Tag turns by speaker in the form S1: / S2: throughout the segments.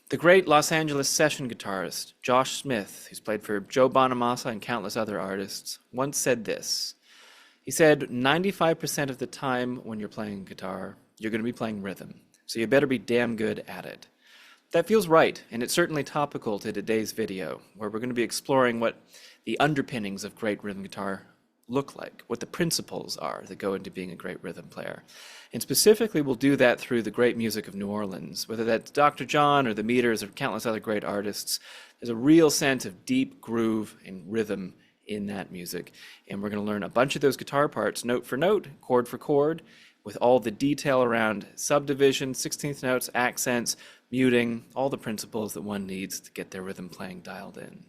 S1: The great Los Angeles session guitarist Josh Smith, who's played for Joe Bonamassa and countless other artists, once said this. He said, 95% of the time when you're playing guitar, you're going to be playing rhythm, so you better be damn good at it. That feels right, and it's certainly topical to today's video, where we're going to be exploring what the underpinnings of great rhythm guitar look like, what the principles are that go into being a great rhythm player. And specifically, we'll do that through the great music of New Orleans, whether that's Dr. John or the Meters or countless other great artists. There's a real sense of deep groove and rhythm in that music. And we're going to learn a bunch of those guitar parts, note for note, chord for chord, with all the detail around subdivision, 16th notes, accents, muting, all the principles that one needs to get their rhythm playing dialed in.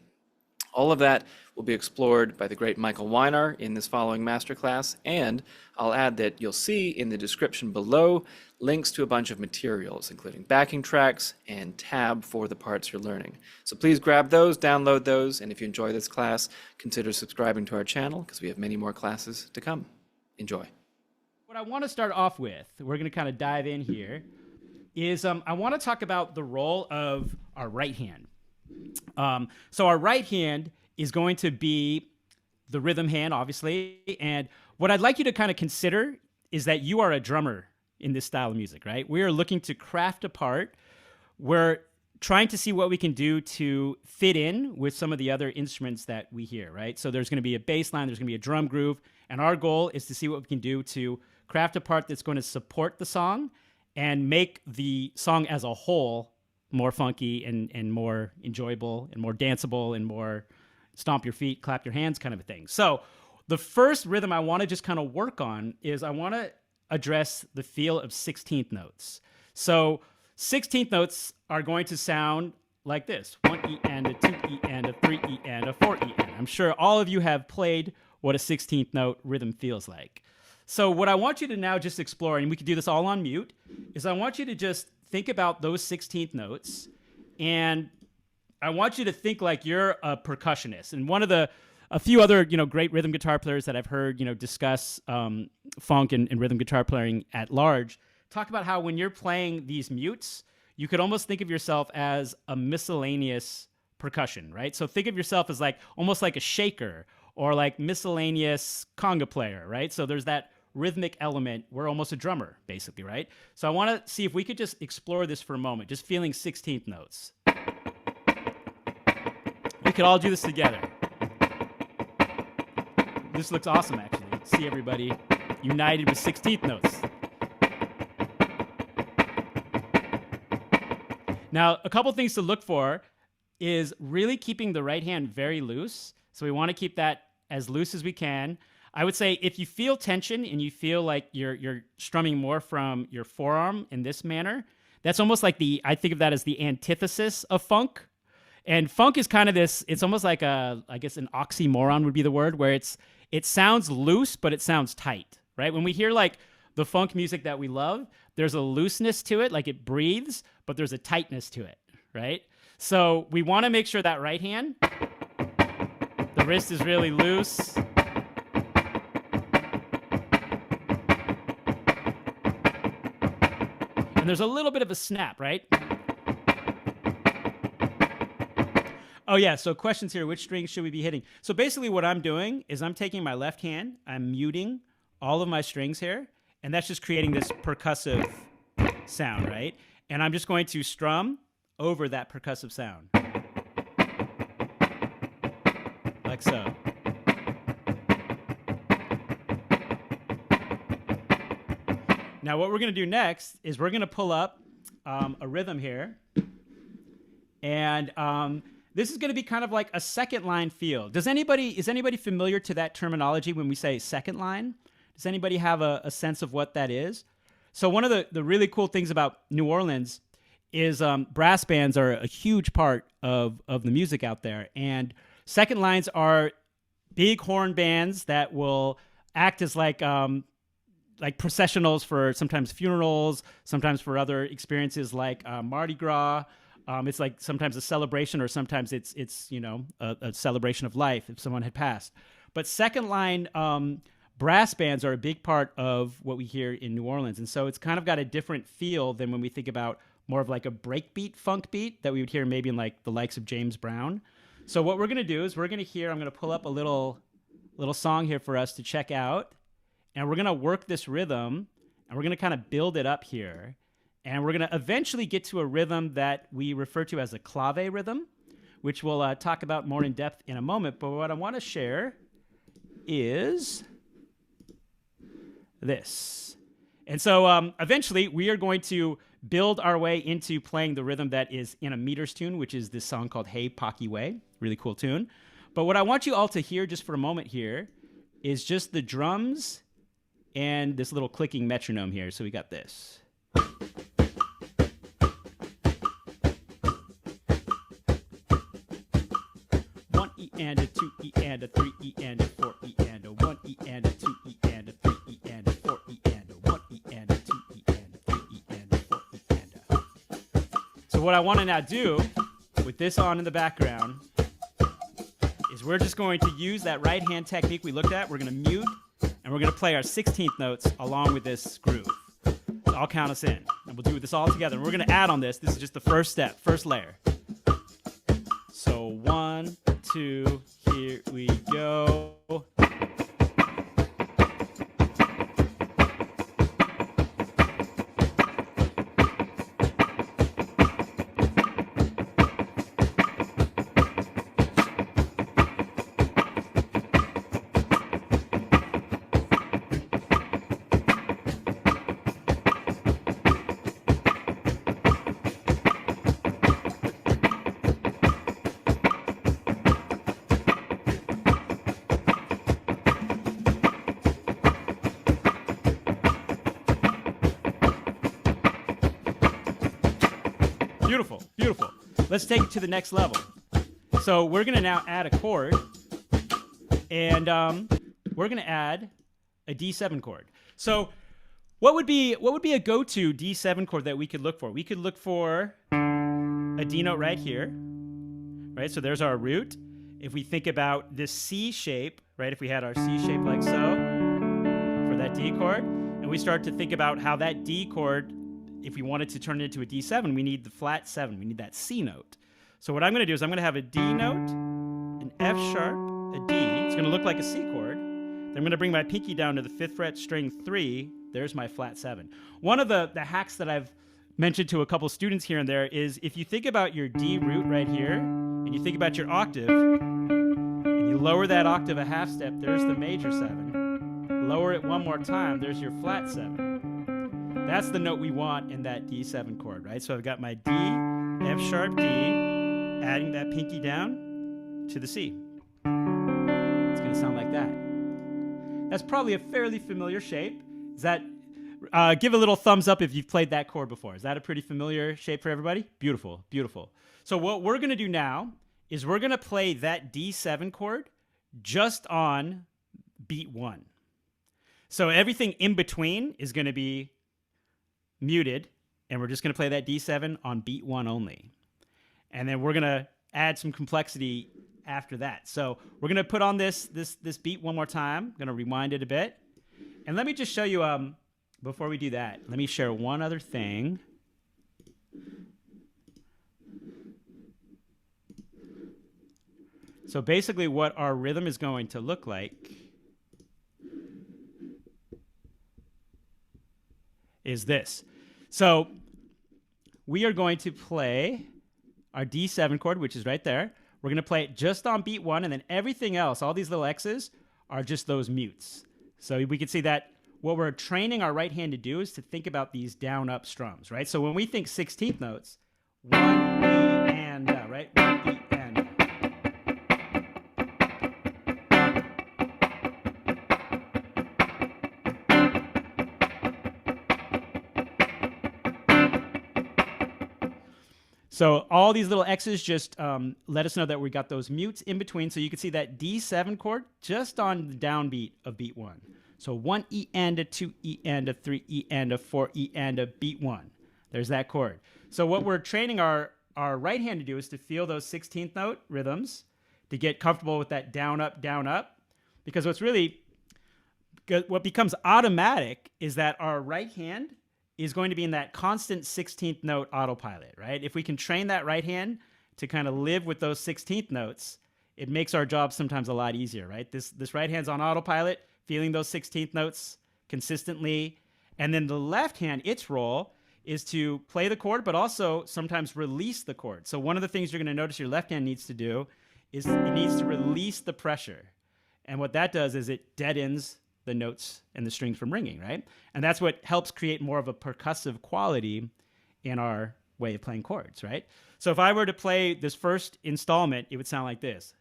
S1: All of that will be explored by the great Michael Weinar in this following masterclass, and I'll add that you'll see in the description below links to a bunch of materials, including backing tracks and tab for the parts you're learning. So please grab those, download those, and if you enjoy this class, consider subscribing to our channel because we have many more classes to come. Enjoy.
S2: What I want to start off with, we're going to kind of dive in here, is I want to talk about the role of our right hand. So our right hand is going to be the rhythm hand, obviously. And what I'd like you to kind of consider is that you are a drummer in this style of music, right? We are looking to craft a part. We're trying to see what we can do to fit in with some of the other instruments that we hear, right? So there's going to be a bass line, there's going to be a drum groove. And our goal is to see what we can do to craft a part that's going to support the song and make the song as a whole more funky and more enjoyable and more danceable and more stomp your feet, clap your hands kind of a thing. So the first rhythm I want to just kind of work on is I want to address the feel of 16th notes. So 16th notes are going to sound like this. 1 E and a 2 E and a 3 E and a 4 E and. I'm sure all of you have played what a 16th note rhythm feels like. So what I want you to now just explore, and we can do this all on mute, is I want you to just think about those 16th notes, and I want you to think like you're a percussionist. And a few other, great rhythm guitar players that I've heard, discuss funk and rhythm guitar playing at large, talk about how when you're playing these mutes, you could almost think of yourself as a miscellaneous percussion, right? So think of yourself as almost like a shaker or like miscellaneous conga player, right? So there's that rhythmic element. We're almost a drummer, basically, right? So I want to see if we could just explore this for a moment, just feeling 16th notes. We could all do this together. This looks awesome, actually. See everybody united with 16th notes. Now, a couple things to look for is really keeping the right hand very loose. So we want to keep that as loose as we can. I would say if you feel tension and you feel like you're strumming more from your forearm in this manner, that's almost like I think of that as the antithesis of funk. And funk is kind of this, it's almost like I guess an oxymoron would be the word, where it sounds loose, but it sounds tight, right? When we hear like the funk music that we love, there's a looseness to it, like it breathes, but there's a tightness to it, right? So we want to make sure that right hand, the wrist is really loose. And there's a little bit of a snap, right? Oh yeah, so questions here, which strings should we be hitting? So basically what I'm doing is I'm taking my left hand, I'm muting all of my strings here, and that's just creating this percussive sound, right? And I'm just going to strum over that percussive sound. Like so. Now what we're going to do next is we're going to pull up a rhythm here. And this is going to be kind of like a second line feel. Is anybody familiar to that terminology when we say second line? Does anybody have a sense of what that is? So one of the really cool things about New Orleans is brass bands are a huge part of the music out there. And second lines are big horn bands that will act as like processionals for sometimes funerals, sometimes for other experiences like Mardi Gras. It's like sometimes a celebration, or sometimes it's a celebration of life if someone had passed. But second line brass bands are a big part of what we hear in New Orleans, and so it's kind of got a different feel than when we think about more of like a breakbeat funk beat that we would hear maybe in like the likes of James Brown. So what we're going to do is we're going to hear, I'm going to pull up a little song here for us to check out. And we're going to work this rhythm and we're going to kind of build it up here. And we're going to eventually get to a rhythm that we refer to as a clave rhythm, which we'll talk about more in depth in a moment. But what I want to share is this. And so eventually we are going to build our way into playing the rhythm that is in a meters tune, which is this song called Hey Pocky Way. Really cool tune. But what I want you all to hear just for a moment here is just the drums and this little clicking metronome here. So we got this. 1E and a 2E and a 3E and a 4E and a 1E and a 2E and a 3E and a 4E and a 1E and a 2E and a 3E and a 4E and a. So what I want to now do with this on in the background is we're just going to use that right hand technique we looked at. We're going to mute and we're going to play our 16th notes along with this groove. So I'll count us in and we'll do this all together. And we're going to add on this. This is just the first step, first layer. So 1, 2, here we go. Beautiful, beautiful. Let's take it to the next level. So we're going to now add a chord, and we're going to add a D7 chord. So what would be a go-to D7 chord that we could look for? We could look for a D note right here, right? So there's our root. If we think about this C shape, right? If we had our C shape like so for that D chord, and we start to think about how that D chord, if we wanted to turn it into a D7, we need the flat 7. We need that C note. So what I'm going to do is I'm going to have a D note, an F sharp, a D. It's going to look like a C chord. Then I'm going to bring my pinky down to the 5th fret, string 3. There's my flat 7. One of the hacks that I've mentioned to a couple students here and there is if you think about your D root right here, and you think about your octave, and you lower that octave a half step, there's the major 7. Lower it one more time, there's your flat 7. That's the note we want in that D7 chord, right? So I've got my D, F sharp D, adding that pinky down to the C. It's going to sound like that. That's probably a fairly familiar shape. Is that, give a little thumbs up if you've played that chord before. Is that a pretty familiar shape for everybody? Beautiful, beautiful. So what we're going to do now is we're going to play that D7 chord just on beat 1. So everything in between is going to be muted, and we're just going to play that D7 on beat 1 only. And then we're going to add some complexity after that. So we're going to put on this beat one more time. I'm going to rewind it a bit. And let me just show you, before we do that, let me share one other thing. So basically what our rhythm is going to look like is this. So we are going to play our D7 chord, which is right there. We're going to play it just on beat 1, and then everything else, all these little X's, are just those mutes. So we can see that what we're training our right hand to do is to think about these down-up strums, right? So when we think 16th notes, 1, E, and, right? 1, E, and. So all these little X's just let us know that we got those mutes in between. So you can see that D7 chord just on the downbeat of beat 1. So 1 E and a 2 E and a 3 E and a 4 E and a beat 1. There's that chord. So what we're training our right hand to do is to feel those 16th note rhythms, to get comfortable with that down, up, down, up. Because what becomes automatic is that our right hand is going to be in that constant 16th note autopilot, right? If we can train that right hand to kind of live with those 16th notes, it makes our job sometimes a lot easier, right? This right hand's on autopilot, feeling those 16th notes consistently. And then the left hand, its role is to play the chord, but also sometimes release the chord. So one of the things you're going to notice your left hand needs to do is it needs to release the pressure. And what that does is it deadens the notes and the strings from ringing, right? And that's what helps create more of a percussive quality in our way of playing chords, right? So if I were to play this first installment, it would sound like this.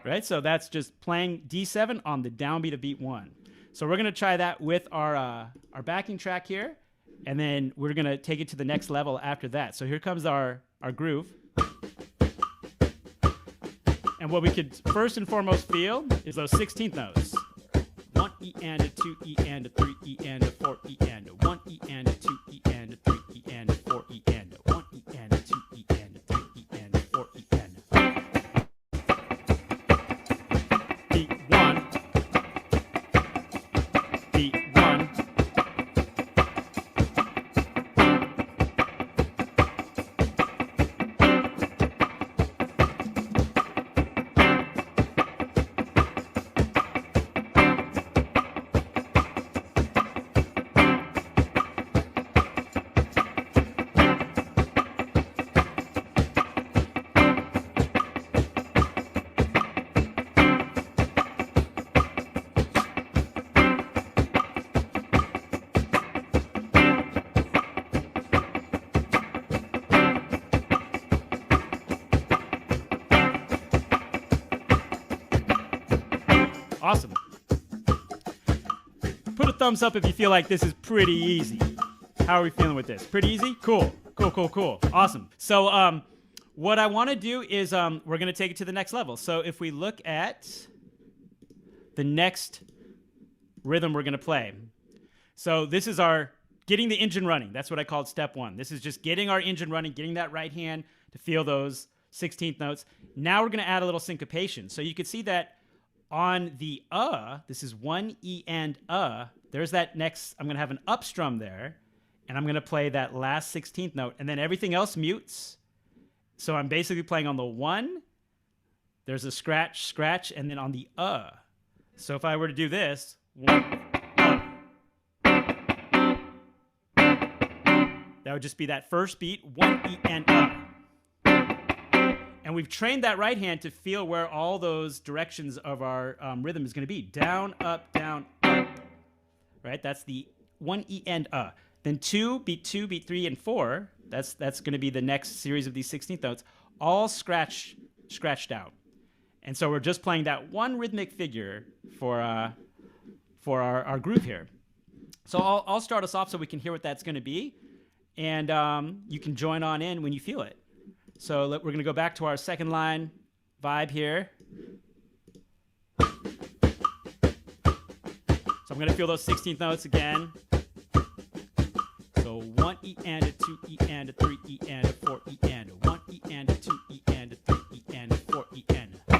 S2: Right? So that's just playing D7 on the downbeat of beat 1. So we're going to try that with our backing track here, and then we're going to take it to the next level after that. So here comes our groove. And what we could first and foremost feel is those 16th notes. 1 E and a 2 E and a 3 E and a 4 E and a 1 E and a 2 E and a 3 E and a 4 E and a 1 E and a 2 E and a 3 E and a 4 E and a beat 1, beat 1. Awesome. Put a thumbs up if you feel like this is pretty easy. How are we feeling with this? Pretty easy? Cool. Cool, cool, cool. Awesome. So what I want to do is we're going to take it to the next level. So if we look at the next rhythm we're going to play. So this is our getting the engine running. That's what I called step 1. This is just getting our engine running, getting that right hand to feel those 16th notes. Now we're going to add a little syncopation. So you can see that on the this is 1 E and there's that next, I'm going to have an up strum there, and I'm going to play that last 16th note, and then everything else mutes. So I'm basically playing on the 1, there's a scratch, scratch, and then on the So if I were to do this, 1, that would just be that first beat, 1 E and And we've trained that right hand to feel where all those directions of our rhythm is going to be. Down, up, right? That's the 1 E and Then 2, beat 3, and 4. That's going to be the next series of these 16th notes, all scratched out. And so we're just playing that one rhythmic figure for our groove here. So I'll start us off so we can hear what that's going to be, and you can join on in when you feel it. So we're going to go back to our second line vibe here. So I'm going to feel those 16th notes again. So 1 E and a 2 E and a 3 E and a 4 E and a 1 E and a 2 E and a 3 E and a 4 E and a.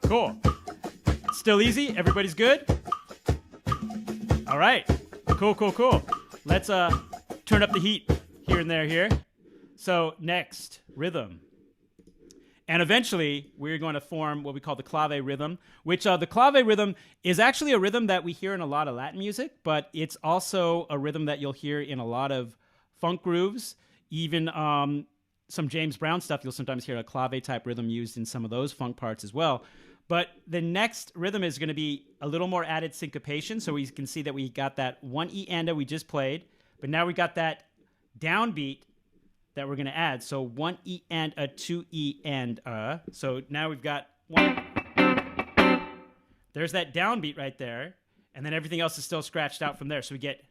S2: Cool. Still easy? Everybody's good? All right. Cool, cool, cool. Let's turn up the heat here and there here. So next, rhythm. And eventually, we're going to form what we call the clave rhythm, which the clave rhythm is actually a rhythm that we hear in a lot of Latin music, but it's also a rhythm that you'll hear in a lot of funk grooves. Even some James Brown stuff, you'll sometimes hear a clave type rhythm used in some of those funk parts as well. But the next rhythm is going to be a little more added syncopation. So we can see that we got that 1 E and we just played, but now we got that downbeat that we're going to add. So 1 E and a 2 E and a. So now we've got one. There's that downbeat right there. And then everything else is still scratched out from there. So we get.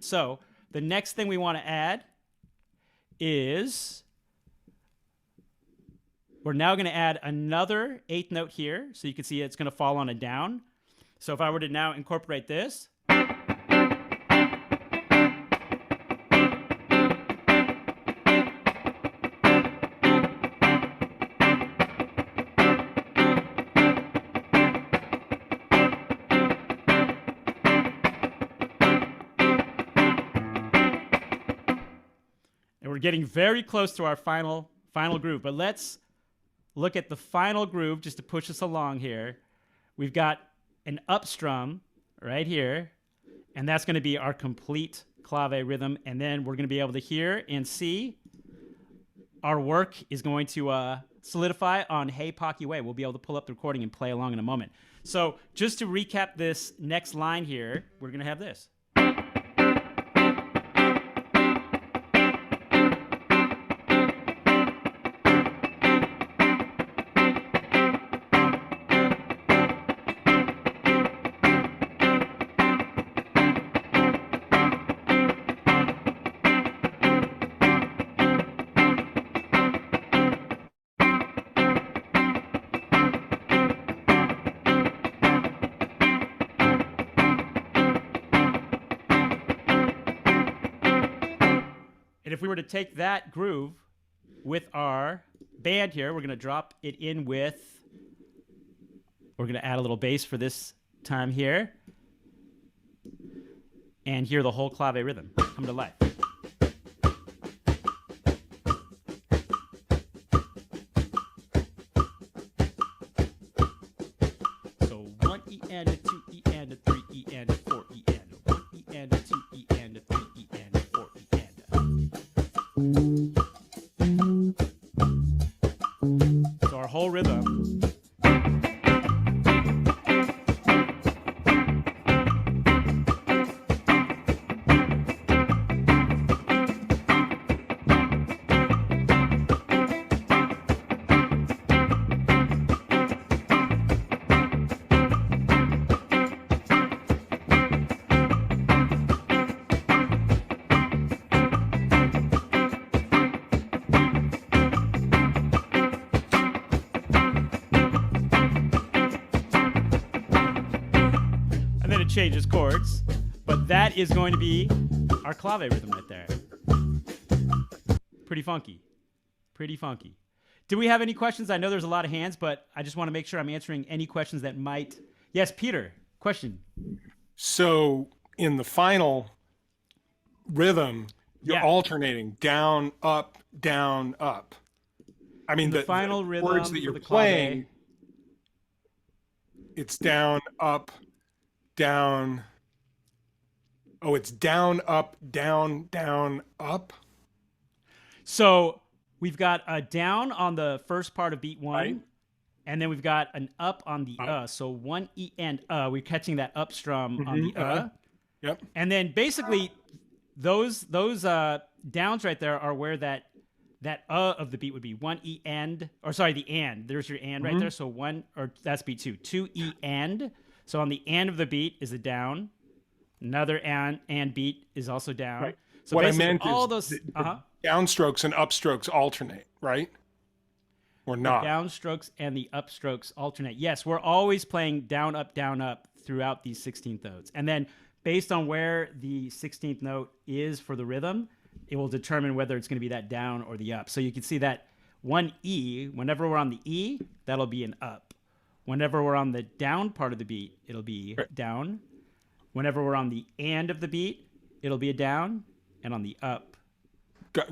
S2: So the next thing we want to add is we're now going to add another eighth note here. So you can see it's going to fall on a down. So if I were to now incorporate this. We're getting very close to our final groove, but let's look at the final groove just to push us along here. We've got an up strum right here, and that's going to be our complete clave rhythm, and then we're going to be able to hear and see our work is going to solidify on Hey Pocky Way. We'll be able to pull up the recording and play along in a moment. So just to recap this next line here, we're going to have this. And if we were to take that groove with our band here, we're going to drop it in with, we're going to add a little bass for this time here, and hear the whole clave rhythm come to life. So 1 E and a 2 E and a 3 E and a 4 E and a 1 E and a 2 E and a 3 E and a 4 E and a. So our whole rhythm. Changes chords, but that is going to be our clave rhythm right there. Pretty funky. Pretty funky. Do we have any questions? I know there's a lot of hands, but I just want to make sure I'm answering any questions that might. Yes, Peter, question.
S3: So in the final rhythm, you're alternating down, up, down, up. I mean, the final rhythm words that you're playing, it's down, up, down. Oh, it's down, up, down, down, up.
S2: So we've got a down on the first part of beat one, right, and then we've got an up on the So 1 E and we're catching that up strum on the
S3: Yep.
S2: And then basically those downs right there are where that of the beat would be 1 E and, or sorry, the and. There's your and right there. So one, or that's beat 2. 2 E and. So on the and of the beat is a down. Another and beat is also down.
S3: Right.
S2: So
S3: what I
S2: basically
S3: meant
S2: all
S3: is
S2: those
S3: the downstrokes and upstrokes alternate, right? Or not.
S2: The downstrokes and the upstrokes alternate. Yes, we're always playing down, up throughout these 16th notes. And then based on where the 16th note is for the rhythm, it will determine whether it's going to be that down or the up. So you can see that one E, whenever we're on the E, that'll be an up. Whenever we're on the down part of the beat, it'll be down. Whenever we're on the and of the beat, it'll be a down. And on the up,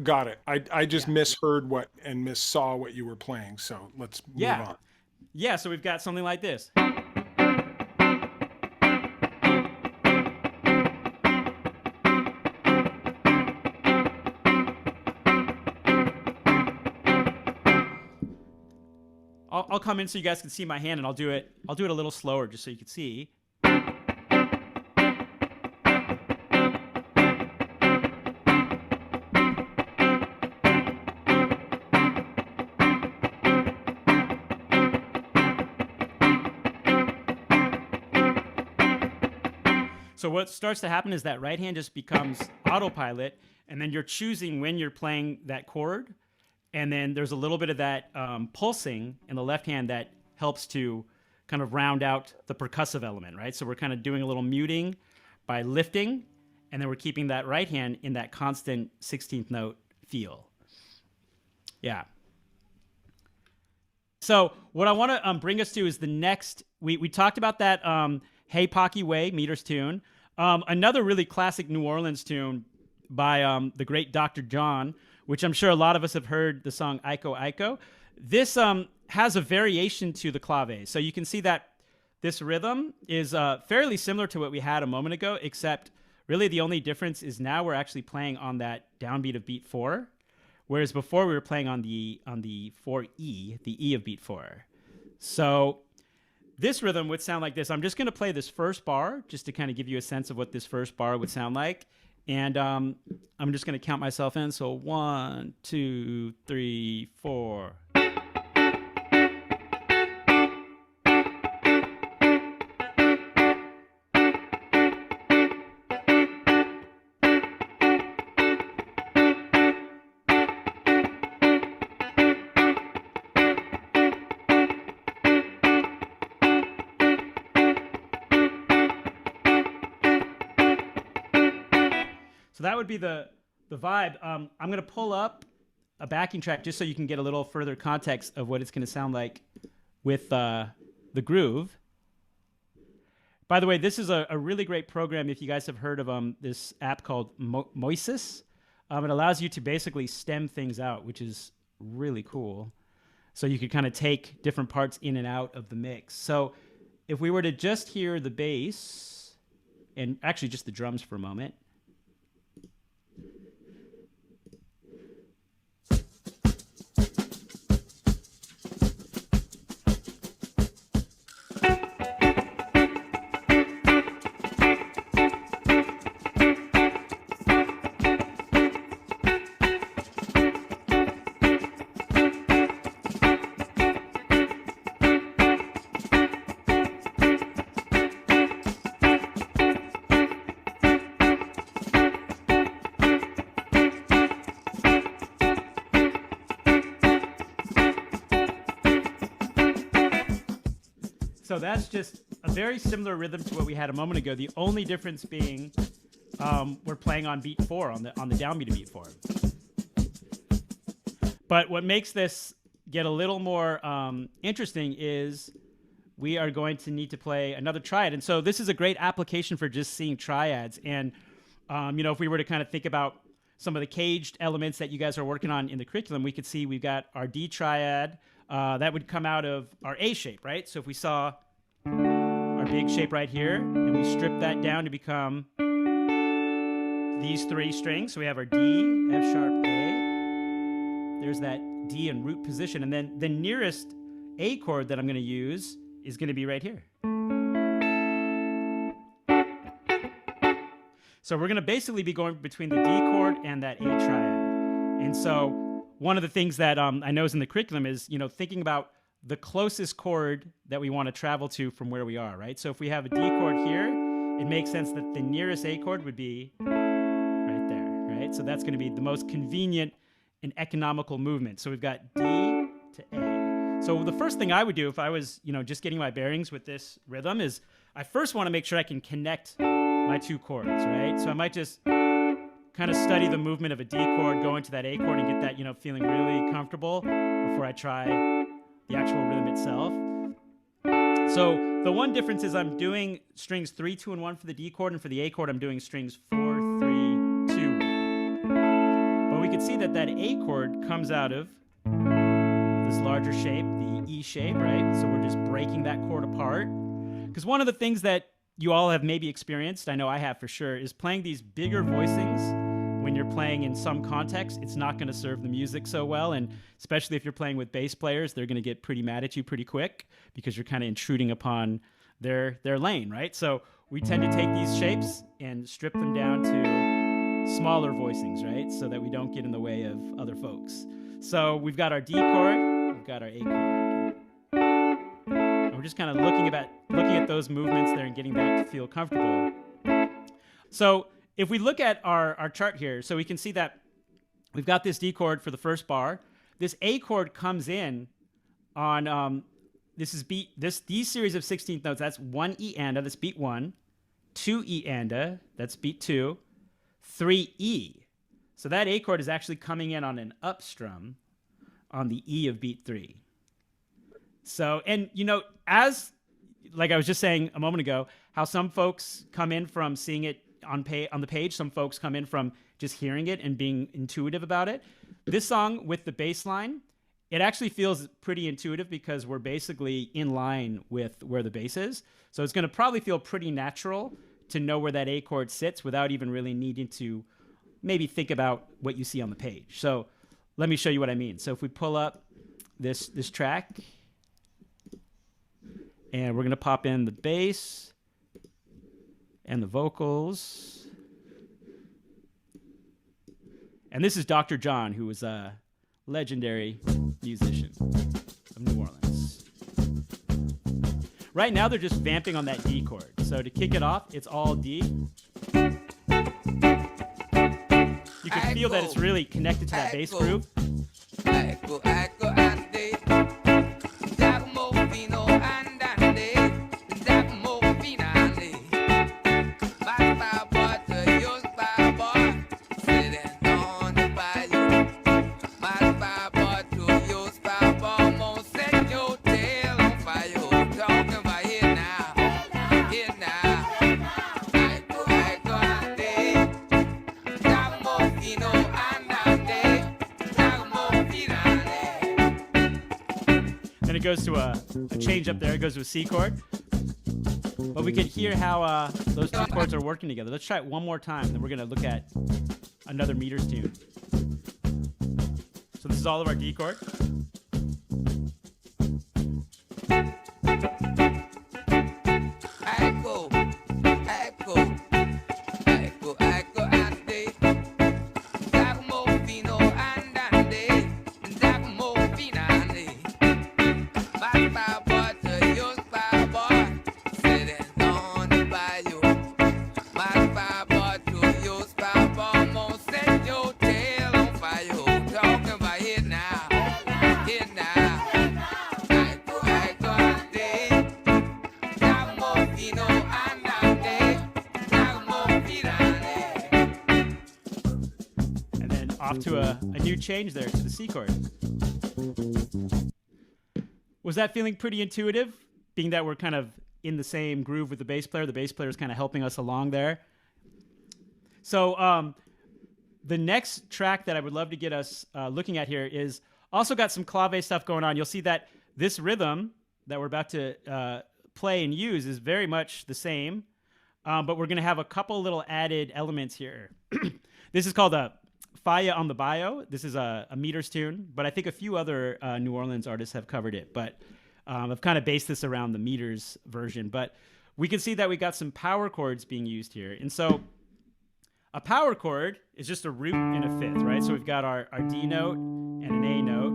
S3: got it. I just misheard and missaw what you were playing. So let's move on.
S2: Yeah, so we've got something like this. I'll come in so you guys can see my hand, and I'll do it a little slower just so you can see. So what starts to happen is that right hand just becomes autopilot, and then you're choosing when you're playing that chord, and then there's a little bit of that pulsing in the left hand that helps to kind of round out the percussive element, right? So we're kind of doing a little muting by lifting, and then we're keeping that right hand in that constant 16th note feel. Yeah. So what I want to bring us to is the next. We talked about that Hey Pocky Way meters tune. Another really classic New Orleans tune by the great Dr. John, which I'm sure a lot of us have heard the song Iko Iko. This has a variation to the clave. So you can see that this rhythm is fairly similar to what we had a moment ago, except really the only difference is now we're actually playing on that downbeat of beat 4, whereas before we were playing on the 4E, the E of beat 4. So this rhythm would sound like this. I'm just going to play this first bar just to kind of give you a sense of what this first bar would sound like. And I'm just going to count myself in. So 1, 2, 3, 4. So that would be the vibe. I'm going to pull up a backing track just so you can get a little further context of what it's going to sound like with the groove. By the way, this is a really great program if you guys have heard of this app called Moises. It allows you to basically stem things out, which is really cool. So you could kind of take different parts in and out of the mix. So if we were to just hear the bass, and actually just the drums for a moment. So that's just a very similar rhythm to what we had a moment ago. The only difference being we're playing on beat 4, on the downbeat of beat 4. But what makes this get a little more interesting is we are going to need to play another triad. And so this is a great application for just seeing triads. And, if we were to kind of think about some of the caged elements that you guys are working on in the curriculum, we could see we've got our D triad. That would come out of our A shape, right? So if we saw our big shape right here, and we strip that down to become these 3 strings. So we have our D, F sharp, A. There's that D in root position. And then the nearest A chord that I'm going to use is going to be right here. So we're going to basically be going between the D chord and that A triad. And so one of the things that I know is in the curriculum is, thinking about the closest chord that we want to travel to from where we are, right? So if we have a D chord here, it makes sense that the nearest A chord would be right there, right? So that's going to be the most convenient and economical movement. So we've got D to A. So the first thing I would do if I was, just getting my bearings with this rhythm is I first want to make sure I can connect my two chords, right? So I might just kind of study the movement of a D chord, go into that A chord and get that, feeling really comfortable before I try the actual rhythm itself. So the one difference is I'm doing strings 3, 2, and 1 for the D chord, and for the A chord I'm doing strings 4, 3, 2. But we can see that A chord comes out of this larger shape, the E shape, right? So we're just breaking that chord apart. Because one of the things that you all have maybe experienced, I know I have for sure, is playing these bigger voicings. When you're playing in some context, it's not going to serve the music so well, and especially if you're playing with bass players, they're going to get pretty mad at you pretty quick because you're kind of intruding upon their lane, right? So we tend to take these shapes and strip them down to smaller voicings, right? So that we don't get in the way of other folks. So we've got our D chord, we've got our A chord. And we're just kind of looking at those movements there and getting that to feel comfortable. So if we look at our chart here, so we can see that we've got this D chord for the first bar. This A chord comes in on these series of 16th notes. That's 1 E anda, that's beat 1, 2 E anda, that's beat 2, 3 E. So that A chord is actually coming in on an up strum on the E of beat 3. So, and as like I was just saying a moment ago, how some folks come in from seeing it on the page, some folks come in from just hearing it and being intuitive about it. This song with the bass line, it actually feels pretty intuitive because we're basically in line with where the bass is. So it's going to probably feel pretty natural to know where that A chord sits without even really needing to maybe think about what you see on the page. So let me show you what I mean. So if we pull up this track, and we're going to pop in the bass and the vocals. And this is Dr. John, who was a legendary musician of New Orleans. Right now, they're just vamping on that D chord. So to kick it off, it's all D. You can feel that it's really connected to that bass groove. It goes to a change up there. It goes to a C chord. But we can hear how those two chords are working together. Let's try it one more time, then we're going to look at another meters tune. So this is all of our D chord. Off to a new change there to the C chord. Was that feeling pretty intuitive, being that we're kind of in the same groove with the bass player? The bass player is kind of helping us along there. So the next track that I would love to get us looking at here is also got some clave stuff going on. You'll see that this rhythm that we're about to play and use is very much the same, but we're going to have a couple little added elements here. This is called a Faya on the Bayou. This is a meters tune, but I think a few other New Orleans artists have covered it. But I've kind of based this around the meters version. But we can see that we got some power chords being used here. And so a power chord is just a root and a fifth, right? So we've got our D note and an A note.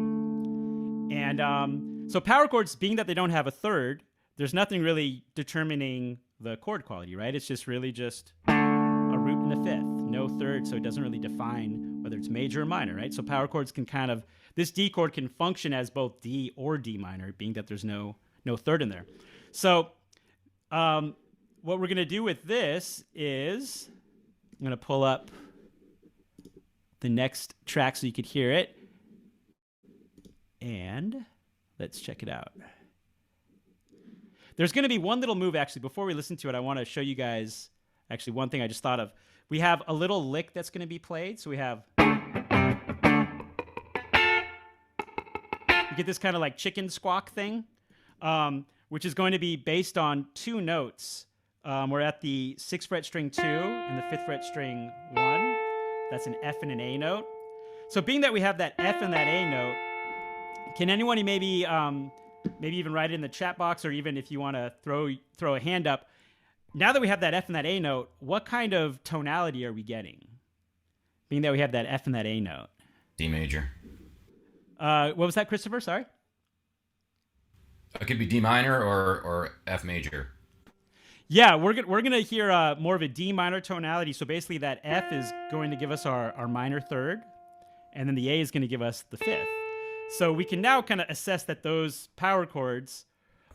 S2: And so power chords, being that they don't have a third, there's nothing really determining the chord quality, right? It's just really just a root and a fifth, no third, so it doesn't really define whether it's major or minor, right? So power chords can kind of, this D chord can function as both D or D minor, being that there's no third in there. So what we're going to do with this is I'm going to pull up the next track so you could hear it. And let's check it out. There's going to be one little move, actually. Before we listen to it, I want to show you guys, actually, one thing I just thought of. We have a little lick that's going to be played. So we have... You get this kind of like chicken squawk thing, which is going to be based on 2 notes. We're at the 6th fret string 2 and the 5th fret string 1. That's an F and an A note. So being that we have that F and that A note, can anyone maybe even write it in the chat box, or even if you want to throw a hand up, now that we have that F and that A note, what kind of tonality are we getting? Being that we have that F and that A note.
S4: D major.
S2: What was that, Christopher? Sorry?
S4: It could be D minor or F major.
S2: Yeah, we're gonna hear more of a D minor tonality. So basically that F is going to give us our minor third, and then the A is going to give us the 5th. So we can now kind of assess that those power chords,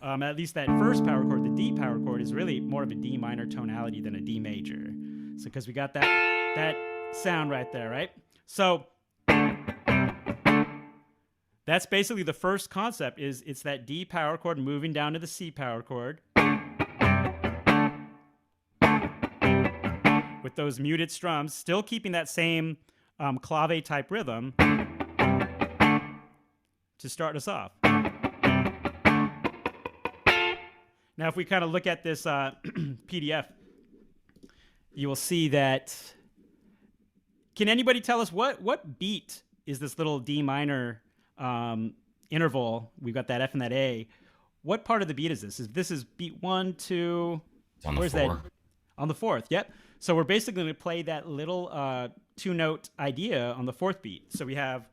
S2: at least that first power chord, the D power chord, is really more of a D minor tonality than a D major. So because we got that sound right there, right? So that's basically the first concept. It's that D power chord moving down to the C power chord with those muted strums, still keeping that same clave type rhythm to start us off. Now, if we kind of look at this PDF, you will see that. Can anybody tell us what beat is this little D minor interval? We've got that F and that A. What part of the beat is this? This is beat 1, 2.
S4: It's on the
S2: where's
S4: 4.
S2: that? On the 4th. Yep. So we're basically going to play that little 2-note idea on the 4th beat. So we have.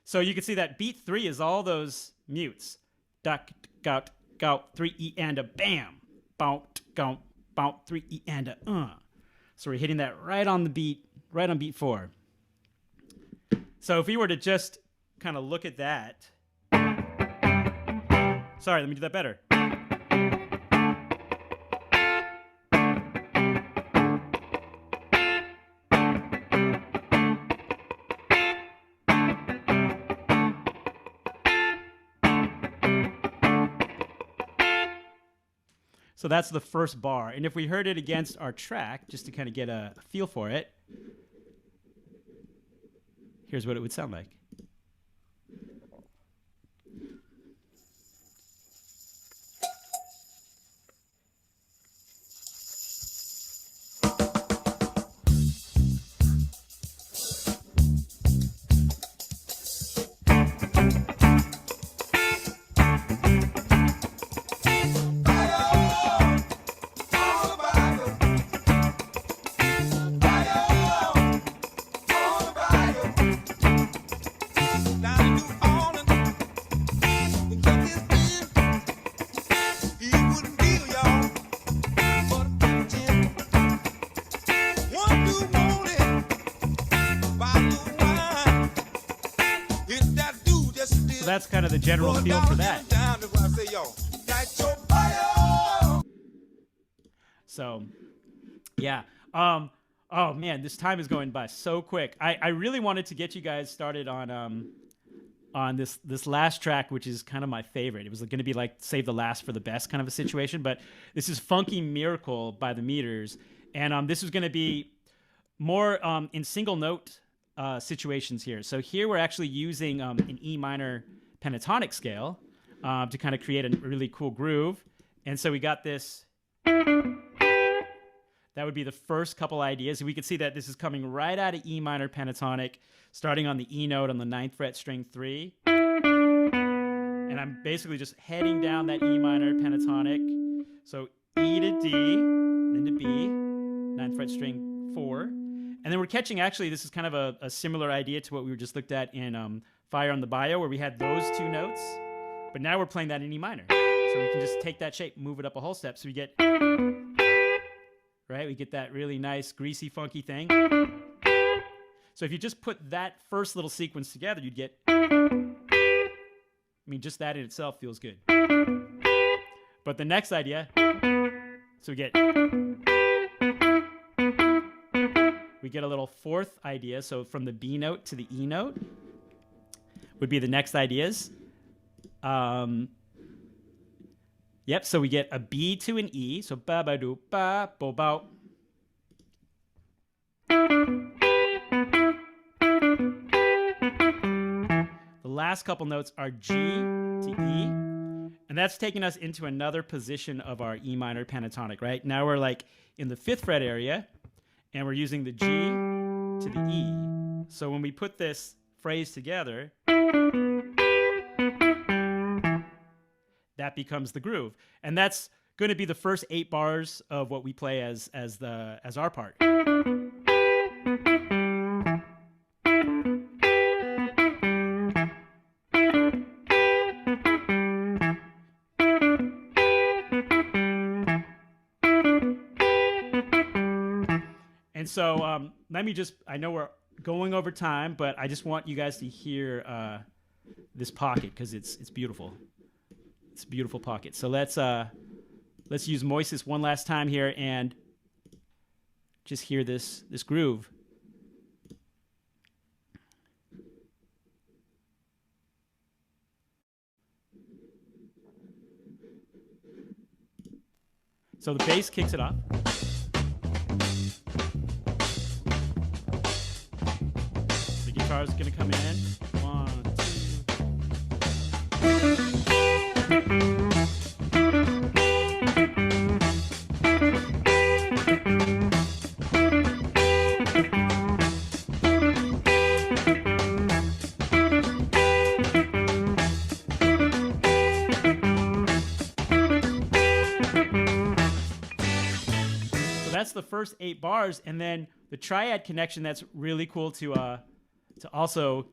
S2: So you can see that beat 3 is all those mutes. Duck, gout, gout, 3 E and a bam. Bout, gout, bout, 3 E and a So we're hitting that right on the beat, right on beat 4. So if we were to just kind of look at that. Sorry, let me do that better. So that's the first bar. And if we heard it against our track, just to kind of get a feel for it, here's what it would sound like. That's kind of the general feel for that. So, yeah. Oh man, this time is going by so quick. I really wanted to get you guys started on this last track, which is kind of my favorite. It was going to be like save the last for the best kind of a situation, but this is Funky Miracle by the Meters, and this is going to be more in single note situations here. So here we're actually using an E minor pentatonic scale to kind of create a really cool groove. And so we got this. That would be the first couple ideas. We could see that this is coming right out of E minor pentatonic, starting on the E note on the 9th fret string 3. And I'm basically just heading down that E minor pentatonic. So E to D, then to B, 9th fret string 4. And then we're catching, actually, this is kind of a similar idea to what we were just looked at in Fire on the Bayou, where we had those 2 notes. But now we're playing that in E minor. So we can just take that shape, move it up a whole step. So we get, right? We get that really nice, greasy, funky thing. So if you just put that first little sequence together, you'd get, just that in itself feels good. But the next idea, so we get a little fourth idea. So from the B note to the E note would be the next ideas. Yep, so we get a B to an E. So ba ba do ba bo bow. The last couple notes are G to E. And that's taking us into another position of our E minor pentatonic, right? Now we're like in the 5th fret area, and we're using the G to the E. So when we put this phrase together, that becomes the groove. And that's going to be the first 8 bars of what we play as our part. And so I know we're going over time, but I just want you guys to hear this pocket because it's beautiful. It's a beautiful pocket. So let's use Moises one last time here and just hear this groove. So the bass kicks it off. The guitar is going to come in. 1, 2. That's the first 8 bars, and then the triad connection that's really cool to also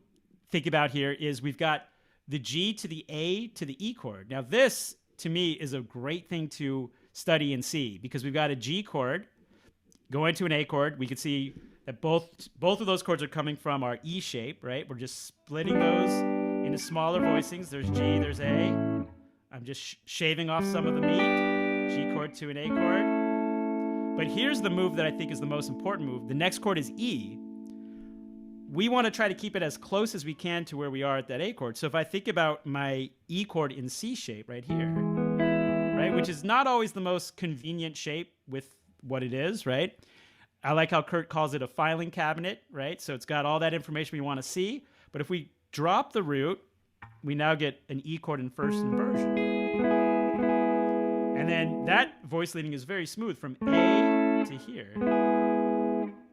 S2: think about here is we've got the G to the A to the E chord. Now this, to me, is a great thing to study in C because we've got a G chord going to an A chord. We can see that both of those chords are coming from our E shape, right? We're just splitting those into smaller voicings. There's G, there's A. I'm just shaving off some of the meat. G chord to an A chord. But here's the move that I think is the most important move. The next chord is E. We want to try to keep it as close as we can to where we are at that A chord. So if I think about my E chord in C shape right here, right, which is not always the most convenient shape with what it is, right? I like how Kurt calls it a filing cabinet, right? So it's got all that information we want to see. But if we drop the root, we now get an E chord in first inversion. And then that voice leading is very smooth from A to here.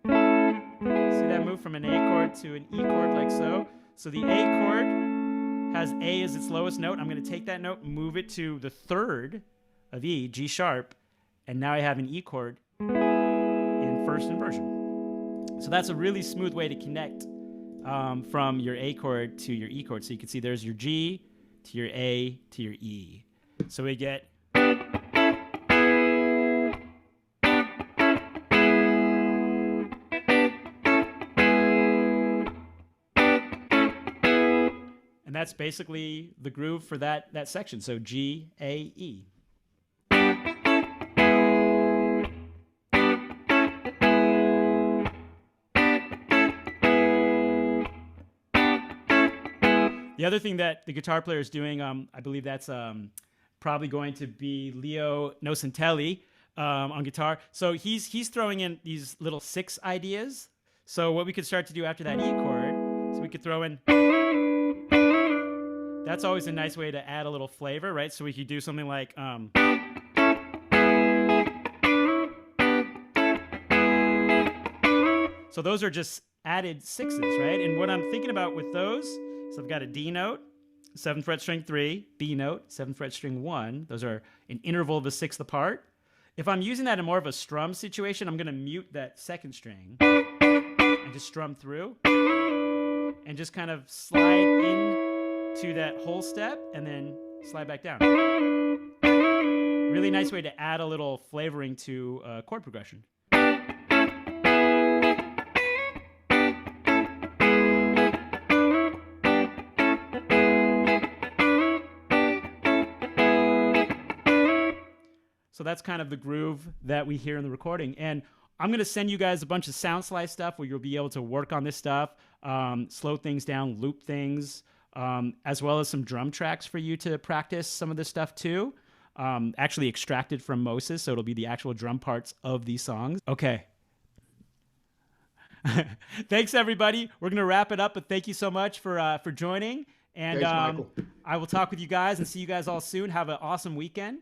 S2: See that move from an A chord to an E chord like so? So the A chord has A as its lowest note. I'm going to take that note, move it to the 3rd of E, G sharp, and now I have an E chord in first inversion. So that's a really smooth way to connect from your A chord to your E chord. So you can see there's your G to your A to your E. So we get... And that's basically the groove for that section. So G, A, E. The other thing that the guitar player is doing, I believe that's probably going to be Leo Nocentelli on guitar. So he's throwing in these little 6 ideas. So what we could start to do after that E chord, so we could throw in... That's always a nice way to add a little flavor, right? So we could do something like... So those are just added 6s, right? And what I'm thinking about with those is I've got a D note, 7th fret string 3, B note, 7th fret string 1. Those are an interval of a 6th apart. If I'm using that in more of a strum situation, I'm going to mute that 2nd string and just strum through and just kind of slide in to that whole step and then slide back down. Really nice way to add a little flavoring to chord progression. So that's kind of the groove that we hear in the recording. And I'm going to send you guys a bunch of Soundslice stuff where you'll be able to work on this stuff, slow things down, loop things, as well as some drum tracks for you to practice some of this stuff too. Actually extracted from Moses, so it'll be the actual drum parts of these songs. Okay. Thanks, everybody. We're going to wrap it up, but thank you so much for joining. And
S5: Thanks, Michael.
S2: I will talk with you guys and see you guys all soon. Have an awesome weekend.